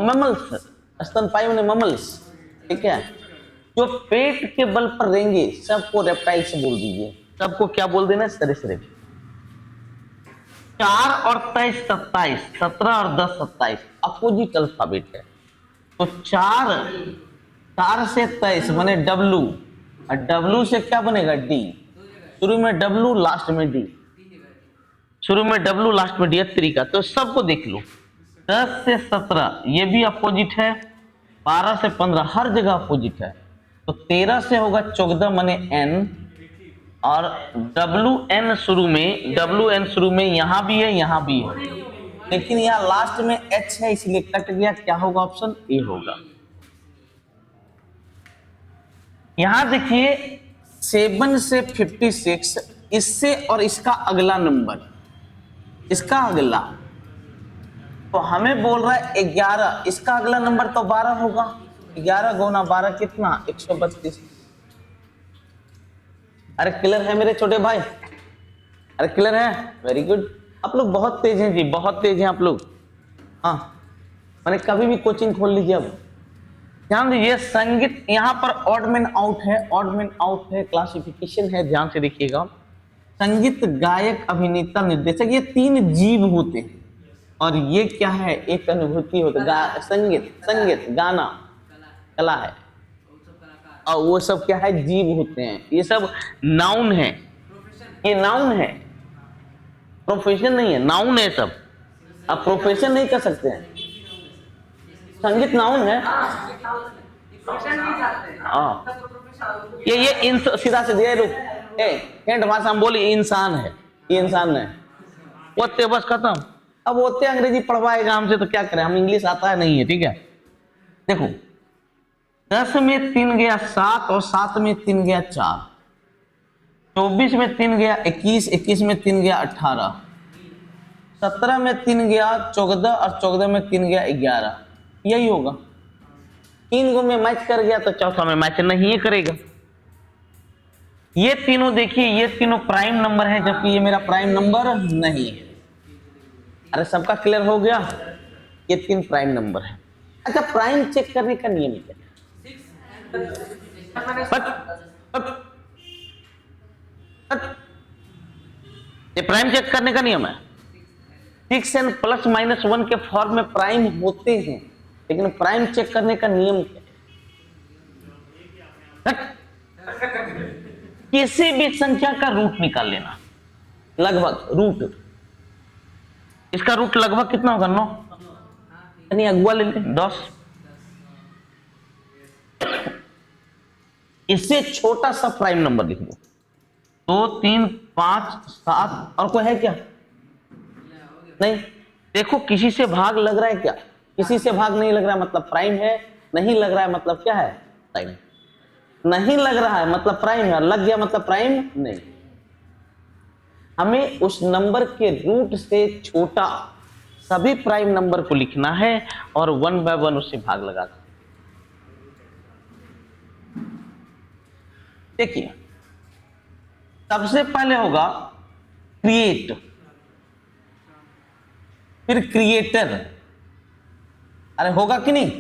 ममल्स, स्तनपाई माने ममल्स, ठीक है। जो पेट के बल पर रहेंगे सबको रेप्टाइल से बोल दीजिए, सबको क्या बोल देना, सरीसृप। 4 और 23 27, 17 और 10 27 अपोजिट अल्फाबेट है। तो 4 से 23 माने डब्लू, और डब्लू से क्या बनेगा, डी। शुरू में डब्लू लास्ट में डी, शुरू में डब्लू लास्ट में डी तरीका। तो सबको देख लो, 10 से 17 ये भी अपोजिट है, 12 से 15 हर जगह अपोजिट है। तो 13 से होगा 14 माने एन, और डब्लू एन शुरू में यहां भी है यहां भी है, लेकिन यहाँ लास्ट में एच है इसलिए कट गया। क्या होगा, ऑप्शन ए होगा। यहां देखिए 7 से 56, इससे और इसका अगला नंबर, इसका अगला, तो हमें बोल रहा है 11, इसका अगला नंबर तो 12 होगा। 11 गुना 12 कितना, 132। अरे क्लियर है मेरे छोटे भाई, अरे क्लियर है, वेरी गुड। आप लोग बहुत तेज हैं जी, बहुत तेज हैं आप लोग। हाँ मैंने कभी भी कोचिंग खोल लीजिए। अब ध्यान दीजिए, संगीत यहाँ पर ऑड मैन आउट है, ऑड मैन आउट है, क्लासिफिकेशन है, ध्यान से देखिएगा। संगीत, गायक, अभिनेता, निर्देशक, ये 3 जीव होते हैं, और ये क्या है, एक अनुभूति होती है। संगीत गाना कला है, और वो सब क्या है, जीव होते हैं। ये सब नाउन है, ये नाउन है, प्रोफेशन नहीं है, नाउन है सब। आप प्रोफेशन नहीं कर सकते हैं, संगीत नाउन है। हाँ ये सीधा से दिया, रुक हिंट भाषा हम बोली, इंसान है, ये इंसान है। वो बस खत्म। अब होते अंग्रेजी पढ़वाएगा हमसे तो क्या करें, हम इंग्लिश आता है नहीं है, ठीक है। देखो 10 में 3 गया 7, और 7 में 3 गया 4, 24 में 3 गया 21, 21 में 3 गया 18, 17 में 3 गया 14, और 14 में 3 गया 11। यही होगा, 3 गो में मैच कर गया तो चौथा में मैच नहीं करेगा। ये तीनों देखिए, ये तीनों प्राइम नंबर है, जबकि ये मेरा प्राइम नंबर नहीं है। अरे सबका क्लियर हो गया, ये 3 प्राइम नंबर है। अच्छा प्राइम चेक करने का नियम क्या है, ये प्राइम चेक करने का नियम है। 6 एंड प्लस माइनस 1 के फॉर्म में प्राइम होते हैं, लेकिन प्राइम चेक करने का नियम क्या है, किसी भी संख्या का रूट निकाल लेना, लगभग रूट, इसका रूट लगभग कितना होगा, 9, यानी अगुआ ले लें 10। इससे छोटा सा प्राइम नंबर लिख दो, 2 3 5 7, और कोई है क्या, नहीं। देखो किसी से भाग लग रहा है क्या, किसी से भाग नहीं लग रहा है मतलब प्राइम है, नहीं लग रहा है मतलब क्या है, प्राइम। नहीं लग रहा है मतलब प्राइम है, लग गया मतलब प्राइम नहीं। हमें उस नंबर के रूट से छोटा सभी प्राइम नंबर को लिखना है और 1 बाय 1 उससे भाग लगा। देखिए सबसे पहले होगा क्रिएट, फिर क्रिएटर। अरे होगा कि नहीं,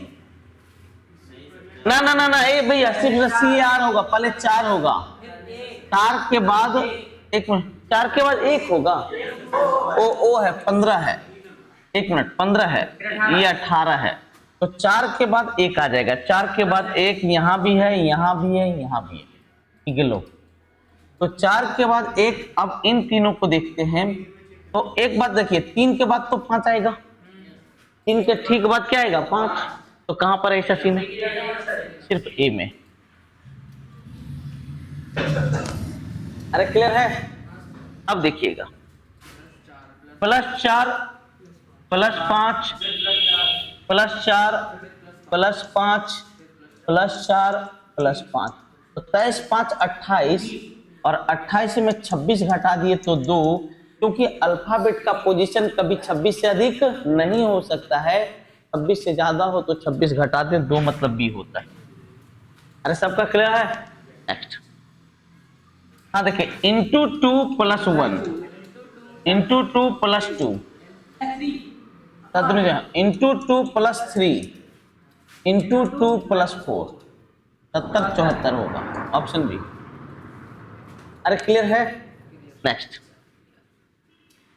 ना ना ना ना, ए भैया सिर्फ CAR होगा, पहले 4 होगा, 4 के बाद 1 मिनट, 4 के बाद 1 होगा, ओ है 15 है, 1 मिनट 15 है, ये 18 है, तो 4 के बाद 1 आ जाएगा, 4 के बाद 1 यहां भी है, यहां भी है, यहां भी है, ठीक है लो। तो 4 के बाद 1, अब इन तीनों को देखते हैं। तो एक बात देखिए, 3 के बाद तो 5 आएगा, 3 के ठीक बाद क्या आएगा, 5। तो कहां पर ऐसा सीन है, सिर्फ ए में। अरे क्लियर है, अब देखिएगा +4 +5 +4 +5 +4 +5, तो 23 5 28, और 28 में 26 घटा दिए तो 2, क्योंकि अल्फाबेट का पोजीशन कभी 26 से अधिक नहीं हो सकता है, 26 से ज्यादा हो तो 26 घटा दे, 2 मतलब बी होता है। अरे सबका क्लियर है? नेक्स्ट, हाँ देखिए, इंटू 2 + 1 इंटू 2 + 2, इंटू 2 + 3 इंटू 2 + 4, 70 74 होगा, ऑप्शन बी। अरे क्लियर है? नेक्स्ट,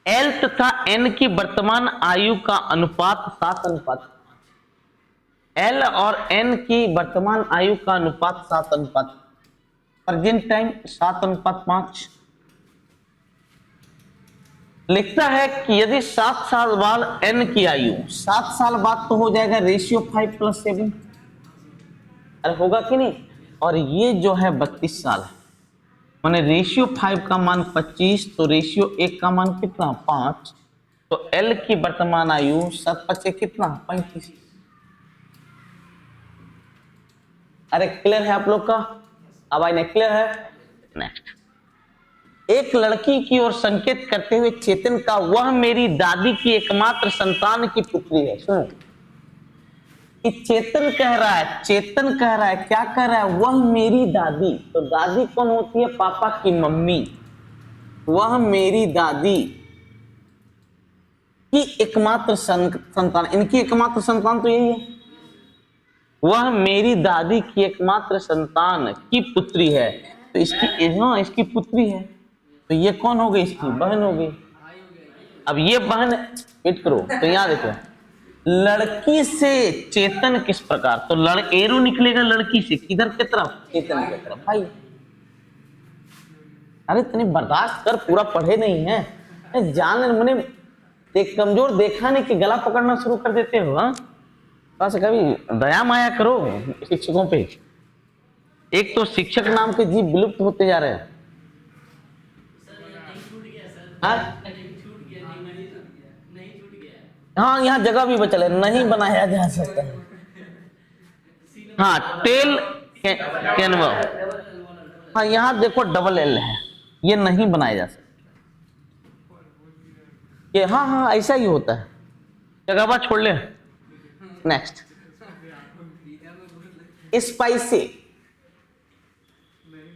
एल तथा एन की वर्तमान आयु का अनुपात 7:5। एल और एन की वर्तमान आयु का अनुपात 7:5, प्रेजेंट टाइम 7:5। लिखता है कि यदि 7 साल बाद एन की आयु 7 साल बाद, तो हो जाएगा रेशियो 5 + 7। अरे होगा कि नहीं? और ये जो है 32 साल है, माने रेशियो 5 का मान 25, तो रेशियो 1 का मान कितना? 5, तो एल की वर्तमान आयु 7 × 5 कितना? 35। अरे क्लियर है आप लोग का? अब आई क्लियर है? नेक्स्ट, एक लड़की की ओर संकेत करते हुए चेतन का वह मेरी दादी की एकमात्र संतान की पुत्री है। सुनो, कि चेतन कह रहा है, चेतन कह रहा है, क्या कह रहा है? वह मेरी दादी। तो दादी कौन होती है? पापा की मम्मी। वह मेरी दादी की एकमात्र संतान, इनकी एकमात्र संतान तो यही है, वह मेरी दादी की एकमात्र संतान की पुत्री है। तो इसकी, हाँ इसकी पुत्री है, तो ये कौन हो गई? इसकी बहन हो गई। अब ये बहन, वेट करो, तो यहां देखो, लड़की से चेतन किस प्रकार, तो एरो निकलेगा लड़की से, किधर की तरफ? चेतन की तरफ। भाई अरे इतनी बर्दाश्त कर, पूरा पढ़े नहीं है, जान मैंने देख, कमजोर देखा नहीं कि गला पकड़ना शुरू कर देते हो। हाँ, बस कभी दया माया करो शिक्षकों पे। एक तो शिक्षक नाम के जीव विलुप्त होते जा रहे हैं। हाँ, यहाँ जगह भी बचल है, नहीं बनाया जा सकता। हाँ, टेल कैनवा, हाँ यहाँ देखो डबल एल है, ये नहीं बनाया जा सकता। ये हाँ हाँ ऐसा ही होता है, जगह बात छोड़ ले। नेक्स्ट, स्पाइसी,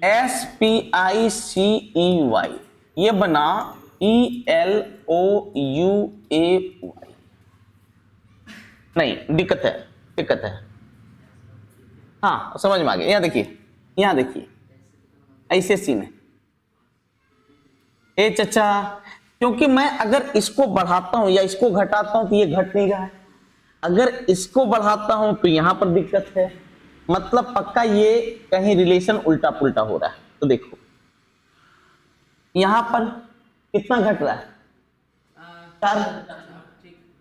SPICEY, ये बना ELOUAY। नहीं, दिक्कत है, दिक्कत है। हाँ समझ में आ गया। यहाँ देखिए ऐसे सीन है। ए चचा, क्योंकि मैं अगर इसको बढ़ाता हूं या इसको घटाता हूं तो ये घट नहीं रहा है, अगर इसको बढ़ाता हूं तो यहां पर दिक्कत है, मतलब पक्का ये कहीं रिलेशन उल्टा पुल्टा हो रहा है। तो देखो यहां पर कितना घट रहा है? 4।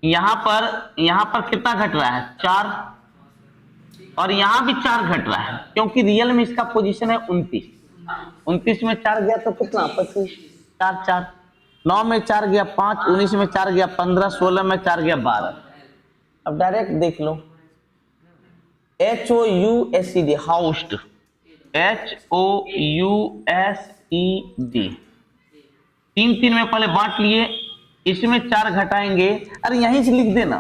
यहां पर कितना घट रहा है? 4, और यहां भी 4 घट रहा है, क्योंकि रियल में इसका पोजीशन है 29। 29 में 4 गया तो कितना? 25। 4 4, 9 में 4 गया 5, 19 में 4 गया 15, 16 में 4 गया 12। अब डायरेक्ट देख लो, HOUSED, हाउस्ड, HOUSED, 3 में पहले बांट लिए, इसमें 4 घटाएंगे। अरे यहीं से लिख देना,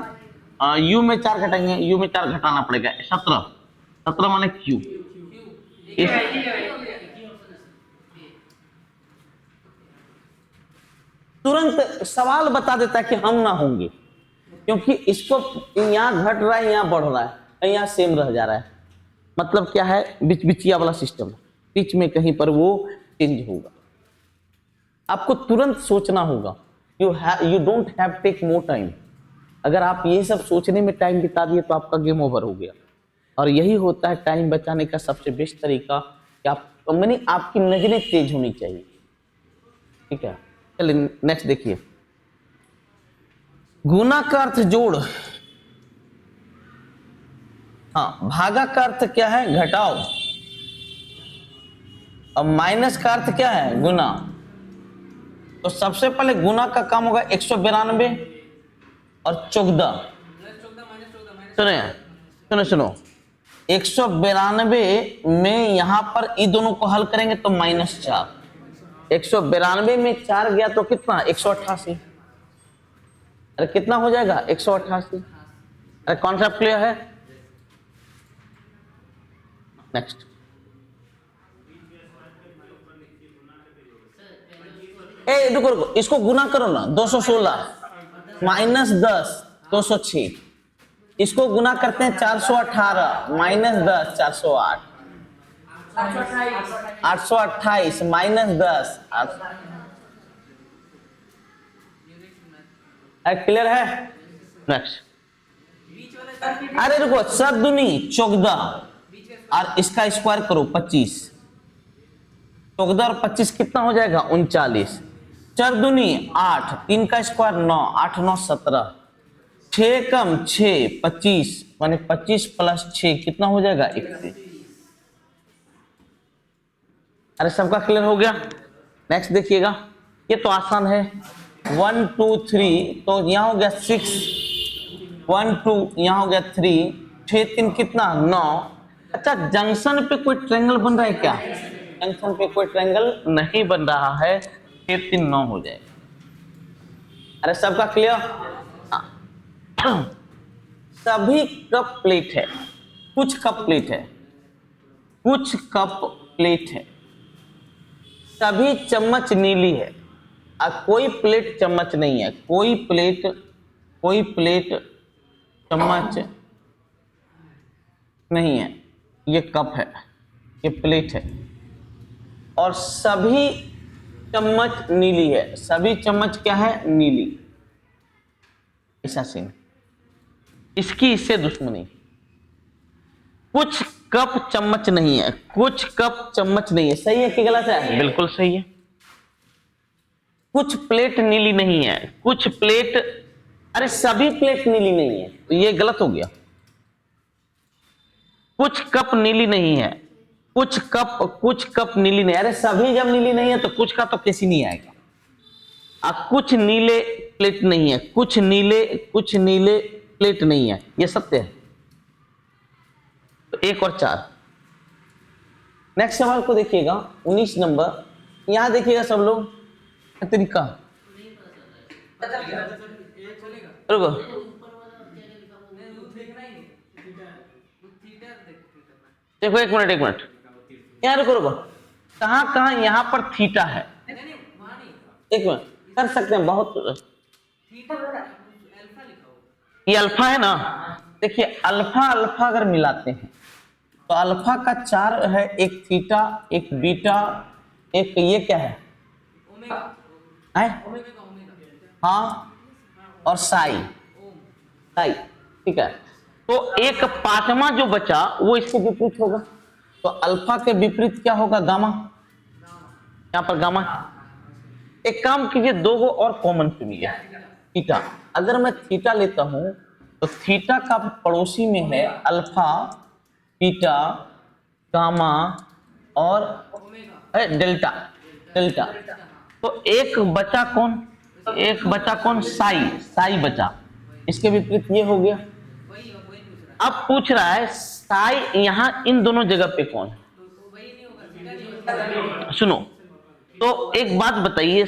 U में 4 घटाएंगे, U में 4 घटाना पड़ेगा, 17 माने Q। तुरंत सवाल बता देता है कि हम ना होंगे, क्योंकि इसको यहाँ घट रहा है, यहाँ बढ़ रहा है, यहाँ सेम रह जा रहा है। मतलब क्या है? बीच बिचिया वाला सिस्टम, बीच में कहीं पर वो चेंज होगा। आपको तुरंत सोचना होगा, you don't have take more time. अगर आप ये सब सोचने में टाइम बिता दिए तो आपका गेम ओवर हो गया। और यही होता है टाइम बचाने का सबसे बेस्ट तरीका, कि आप मैंने आपकी नजरें तेज होनी चाहिए। ठीक है, चलिए नेक्स्ट देखिए, गुना का अर्थ जोड़, हाँ भागा का अर्थ क्या है? घटाओ, और माइनस का अर्थ क्या है? गुना। तो सबसे पहले गुना का काम होगा 192 और 14। सुने, सुनो सुनो, 192 में यहां पर इन दोनों को हल करेंगे तो -4, 192 में 4 गया तो कितना 188। अरे कितना हो जाएगा 188। अरे कॉन्सेप्ट क्लियर है? नेक्स्ट, ए रुको रुको, इसको गुना करो ना, 216 -10 206, इसको गुना करते हैं 418 -10 408, 828 -10 क्लियर है? नेक्स्ट, अरे रुको, 7 दूनी 14 और इसका स्क्वायर करो 25, 14 और 25 कितना हो जाएगा 39, 4 दूनी 8, 3 का स्क्वायर 9, 8 9 17, 6 कम 6 25, माने 25 + 6 कितना हो जाएगा 31। अरे सबका क्लियर हो गया? नेक्स्ट देखिएगा, ये तो आसान है, 1 2 3 तो यहां हो गया 6, 1 2 यहां हो गया 3, 6 3 कितना 9। अच्छा, जंक्शन पे कोई ट्रायंगल बन रहा है क्या? जंक्शन पे कोई ट्रायंगल नहीं बन रहा है, 6 3 9 हो जाएगा। अरे सबका क्लियर? सभी कप प्लेट है, कुछ कप प्लेट है, कुछ कप प्लेट है, सभी चम्मच नीली है और कोई प्लेट चम्मच नहीं है, कोई प्लेट चम्मच नहीं है, ये कप है, ये प्लेट है और सभी चम्मच नीली है, सभी चम्मच क्या है नीली। ऐसा सीन, इसकी इससे दुश्मनी। कुछ कप चम्मच नहीं है, कुछ कप चम्मच नहीं है, सही है कि गलत है? बिल्कुल सही है। कुछ प्लेट नीली नहीं है, कुछ प्लेट, अरे सभी प्लेट नीली नहीं है तो ये गलत हो गया। कुछ कप नीली नहीं है, कुछ कप नीली नहीं, अरे सभी जब नीली नहीं है तो कुछ का तो कैसे नहीं आएगा। कुछ नीले प्लेट नहीं है, कुछ नीले प्लेट नहीं है, ये सत्य है। तो 1 और 4। नेक्स्ट सवाल को देखिएगा, 19 नंबर, यहां देखिएगा सब लोग तरीका। रुको, देखो एक मिनट, यहाँ रुको, कहां यहां पर थीटा है, एक मिनट कर सकते हैं बहुत, ये अल्फा है ना, देखिए अल्फा अगर मिलाते हैं तो अल्फा का 4 है, एक थीटा, एक बीटा, एक ये क्या है हाँ, और साई, ठीक है। तो एक 5वां जो बचा वो इसके विपरीत होगा, तो अल्फा के विपरीत क्या होगा गामा, यहां पर गामा। एक काम कीजिए, 2 को और कॉमन चुनिए, थीटा। अगर मैं थीटा लेता हूं तो थीटा का पड़ोसी में है अल्फा, बीटा, गामा और डेल्टा। तो एक बचा कौन, साई बचा, इसके विपरीत ये हो गया। अब पूछ रहा है साई यहां इन दोनों जगह पे कौन है। सुनो, तो एक बात बताइए,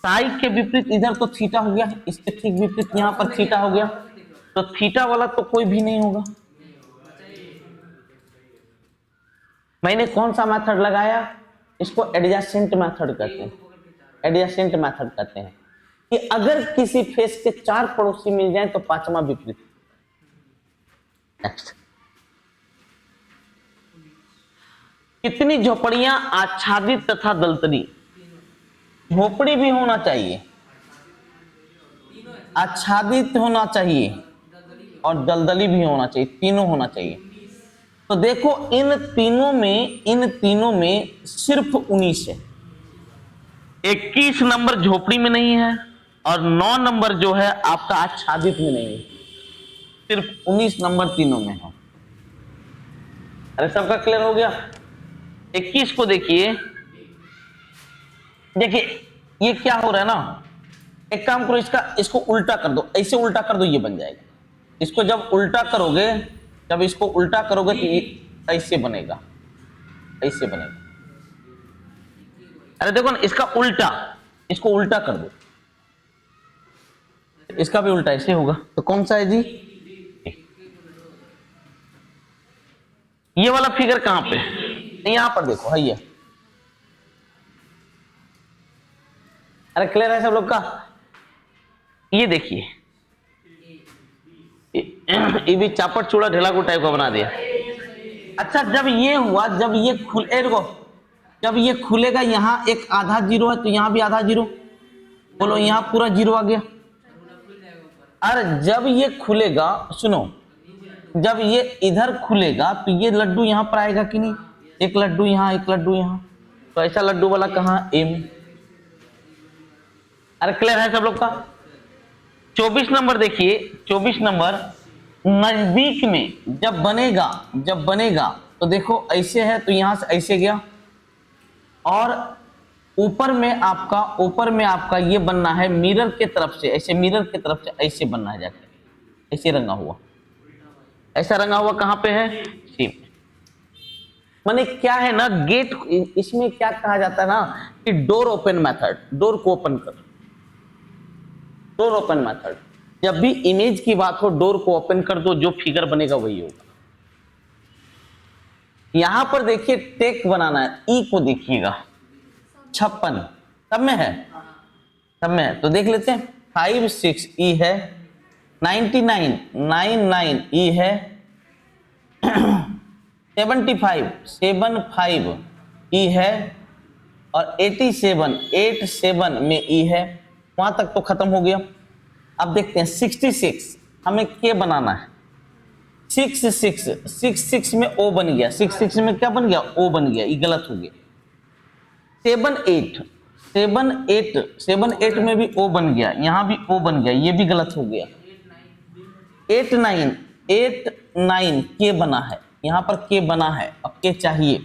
साई के विपरीत इधर तो थीटा हो गया, इसके ठीक विपरीत यहां पर थीटा हो गया, तो थीटा वाला तो कोई भी नहीं होगा। मैंने कौन सा मेथड लगाया, इसको एडजेसेंट मेथड कहते हैं, कि अगर किसी फेस के 4 पड़ोसी मिल जाएं तो 5वां विपरीत। नेक्स्ट, कितनी झोपड़ियां आच्छादित तथा दलदली, झोपड़ी भी होना चाहिए, आच्छादित होना चाहिए और दलदली भी होना चाहिए, तीनों होना चाहिए। तो देखो इन तीनों में सिर्फ 19 है, 21 नंबर झोपड़ी में नहीं है और 9 नंबर जो है आपका आच्छादित में नहीं है, सिर्फ 19 नंबर तीनों में है। अरे सबका क्लियर हो गया? 21 को देखिए ये क्या हो रहा है ना, एक काम करो, इसको उल्टा कर दो, ऐसे उल्टा कर दो, ये बन जाएगा। इसको जब उल्टा करोगे, जब इसको उल्टा करोगे तो ये ऐसे बनेगा, ऐसे बनेगा। अरे देखो ना, इसका उल्टा, इसको उल्टा कर दो, इसका भी उल्टा ऐसे होगा। तो कौन सा है जी? ये वाला फिगर कहां पे? यहां पर देखो, है ये। अरे क्लियर है सब लोग का? ये देखिए, ये भी चापट चूड़ा ढेलाकू टाइप का बना दिया। अच्छा, जब ये हुआ, जब ये रुको, जब ये खुलेगा, यहाँ एक आधा जीरो है तो यहाँ भी आधा जीरो, बोलो यहाँ पूरा जीरो आ गया। अरे जब ये खुलेगा, सुनो, जब ये इधर खुलेगा तो ये लड्डू यहाँ पर आएगा कि नहीं? एक लड्डू यहाँ, एक लड्डू यहाँ, तो ऐसा लड्डू वाला कहाँ? एम। अरे क्लियर है सब लोग का? 24 नंबर देखिए, 24 नंबर नजदीक में जब बनेगा, जब बनेगा तो देखो ऐसे है तो यहां से ऐसे गया, और ऊपर में आपका, ऊपर में आपका ये बनना है मिरर के तरफ से, ऐसे मिरर के तरफ से ऐसे बनना है, जाके ऐसे रंगा हुआ, ऐसा रंगा हुआ कहां पे है? सी। माने क्या है ना, गेट, इसमें क्या कहा जाता है ना कि डोर ओपन मेथड, डोर को ओपन कर, डोर ओपन मेथड। जब भी इमेज की बात हो, डोर को ओपन कर दो, जो फिगर बनेगा वही होगा। यहां पर देखिए टेक बनाना है, ई को देखिएगा, 56 सब में है, सब में है, तो देख लेते हैं। 56 ई है, 99 99 ई है, 75 ई है, और 87 में ई है। वहां तक तो खत्म हो गया। अब देखते हैं 66, हमें के बनाना है। 66 में ओ बन गया, 66 में क्या बन गया? ओ बन गया, ये गलत हो गया। 78 में भी ओ बन गया, यहां भी ओ बन गया, ये भी गलत हो गया। 89 के बना है, यहां पर के बना है, अब के चाहिए।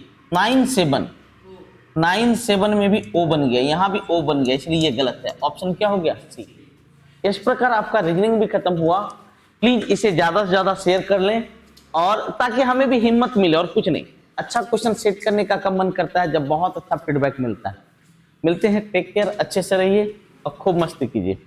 97 में भी ओ बन गया, यहां भी ओ बन गया, इसलिए ये गलत है। ऑप्शन क्या हो गया? सी। इस प्रकार आपका रीजनिंग भी खत्म हुआ। प्लीज इसे ज्यादा से ज्यादा शेयर कर लें, और ताकि हमें भी हिम्मत मिले, और कुछ नहीं। अच्छा क्वेश्चन सेट करने का कब मन करता है? जब बहुत अच्छा फीडबैक मिलता है। मिलते हैं, टेक केयर, अच्छे से रहिए और खूब मस्ती कीजिए।